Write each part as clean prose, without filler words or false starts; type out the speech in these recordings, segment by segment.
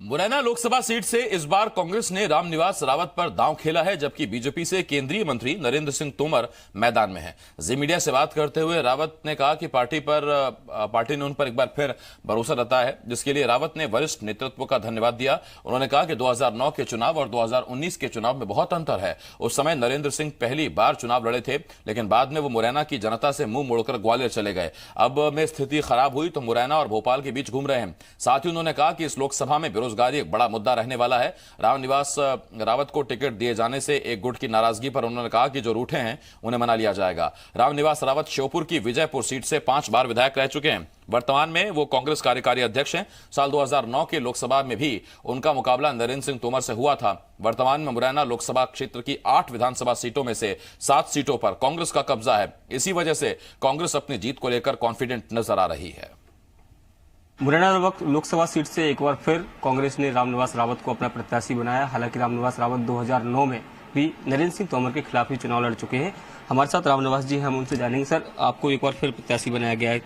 Morena Lok Sabha seat से इस बार कांग्रेस ने रामनिवास रावत पर दांव खेला है, जबकि बीजेपी से केंद्रीय मंत्री नरेंद्र सिंह तोमर मैदान में हैं। जी मीडिया से बात करते हुए रावत ने कहा कि पार्टी ने उन पर एक बार फिर भरोसा जताया है, जिसके लिए रावत ने वरिष्ठ नेतृत्व का धन्यवाद दिया। उन्होंने कहा कि 2009 के चुनाव और 2019 के चुनाव में बहुत अंतर है। उस समय नरेंद्र सिंह पहली बार चुनाव लड़े थे, लेकिन बाद में वो मुरैना की जनता से मुंह मोड़कर ग्वालियर चले गए। अब में स्थिति खराब हुई तो मुरैना और भोपाल के बीच घूम रहे हैं। साथ ही उन्होंने कहा कि इस लोकसभा में बेरोजगारी एक बड़ा मुद्दा रहने वाला है। रामनिवास रावत को टिकट दिए जाने से एक गुट की नाराजगी पर उन्होंने कहा कि जो रूठे हैं उन्हें मना लिया जाएगा। रामनिवास रावत श्योपुर की विजयपुर सीट से 5 बार विधायक रह चुके हैं। वर्तमान में वो कांग्रेस कार्यकारी अध्यक्ष हैं। साल 2009 के लोकसभा में भी उनका मुकाबला नरेंद्र सिंह तोमर से हुआ था। वर्तमान में मुरैना लोकसभा क्षेत्र की 8 विधानसभा सीटों में से 7 सीटों पर कांग्रेस का कब्जा है। इसी वजह से कांग्रेस अपनी जीत को लेकर कॉन्फिडेंट नजर आ रही है। मुरैना लोकसभा सीट से एक बार फिर कांग्रेस ने रामनिवास रावत को अपना प्रत्याशी बनाया। हालांकि रामनिवास रावत 2009 में भी नरेंद्र सिंह तोमर के खिलाफ ही चुनाव लड़ चुके हैं। हमारे साथ रामनिवास जी, हम उनसे जानेंगे। सर, आपको एक बार फिर प्रत्याशी बनाया गया है,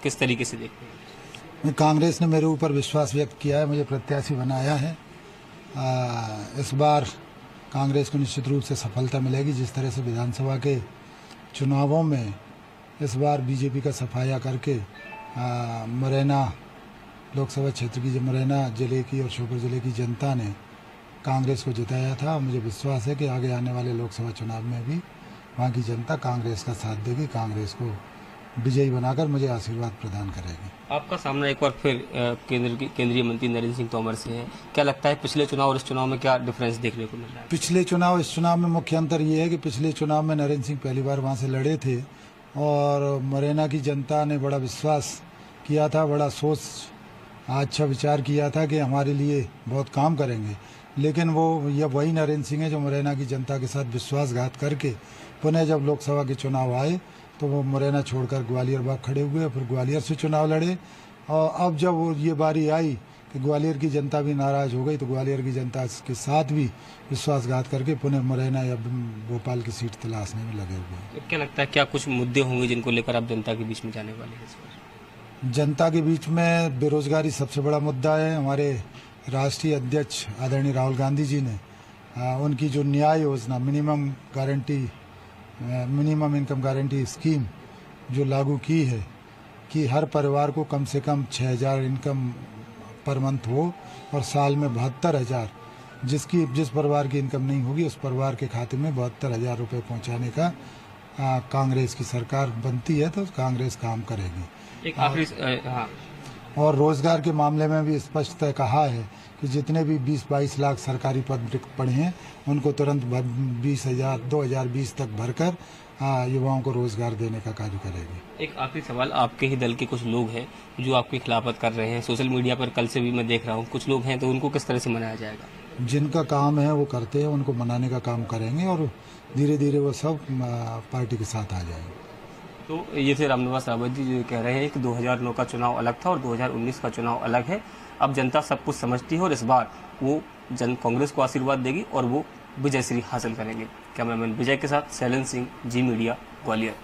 किस तरीके से देखते हैं? कांग्रेस ने मेरे ऊपर विश्वास व्यक्त किया है, मुझे प्रत्याशी बनाया है। इस बार कांग्रेस को निश्चित रूप से सफलता मिलेगी। जिस तरह से विधानसभा के चुनावों में इस बार बीजेपी का सफाया करके मुरैना लोकसभा क्षेत्र की, मुरैना जिले की और श्योपुर जिले की जनता ने कांग्रेस को जिताया था। मुझे विश्वास है कि आगे आने वाले लोकसभा चुनाव में भी वहाँ की जनता कांग्रेस का साथ देगी, कांग्रेस को विजयी बनाकर मुझे आशीर्वाद प्रदान करेगी। आपका सामना एक बार फिर केंद्रीय मंत्री नरेंद्र सिंह तोमर से है। क्या लगता है पिछले चुनाव और इस चुनाव में क्या डिफरेंस देखने को मिल रहा है? पिछले चुनाव इस चुनाव में मुख्य अंतर ये है कि पिछले चुनाव में नरेंद्र सिंह पहली बार वहाँ से लड़े थे और मुरैना की जनता ने बड़ा विश्वास किया था, बड़ा सोच अच्छा विचार किया था कि हमारे लिए बहुत काम करेंगे। लेकिन वो ये वही नरेंद्र सिंह है जो मुरैना की जनता के साथ विश्वासघात करके पुनः जब लोकसभा के चुनाव आए तो वो मुरैना छोड़कर ग्वालियर बाग खड़े हुए, फिर ग्वालियर से चुनाव लड़े। और अब जब वो ये बारी आई कि ग्वालियर की जनता भी नाराज हो गई तो ग्वालियर की जनता के साथ भी विश्वासघात करके पुनः मुरैना या भोपाल की सीट तलाशने में लगे हुए हैं। क्या लगता है, क्या कुछ मुद्दे होंगे जिनको लेकर आप जनता के बीच में जाने वाले हैं? जनता के बीच में बेरोजगारी सबसे बड़ा मुद्दा है। हमारे राष्ट्रीय अध्यक्ष आदरणीय राहुल गांधी जी ने उनकी जो न्याय योजना मिनिमम इनकम गारंटी स्कीम जो लागू की है कि हर परिवार को कम से कम 6,000 इनकम पर मंथ हो और साल में 72,000, जिस परिवार की इनकम नहीं होगी उस परिवार के खाते में 72,000 रुपये पहुँचाने का कांग्रेस की सरकार बनती है तो कांग्रेस काम करेगी। एक आखिरी और रोजगार के मामले में भी स्पष्टतः कहा है कि जितने भी 20-22 लाख सरकारी पद रिक्त पड़े हैं उनको तुरंत 2020 तक भरकर युवाओं को रोजगार देने का कार्य करेगी। एक आखिरी सवाल, आपके ही दल के कुछ लोग हैं जो आपकी खिलाफत कर रहे हैं, सोशल मीडिया पर कल से भी मैं देख रहा हूँ, कुछ लोग हैं, तो उनको किस तरह से मनाया जाएगा? जिनका काम है वो करते हैं, उनको मनाने का काम करेंगे और धीरे धीरे वो सब पार्टी के साथ आ जाएंगे। तो ये थे रामनिवास रावत जी जो कह रहे हैं कि 2009 का चुनाव अलग था और 2019 का चुनाव अलग है। अब जनता सब कुछ समझती है और इस बार वो कांग्रेस को आशीर्वाद देगी और वो विजयश्री हासिल करेंगे। कैमरामैन विजय के साथ शैलेंद्र सिंह, जी मीडिया, ग्वालियर।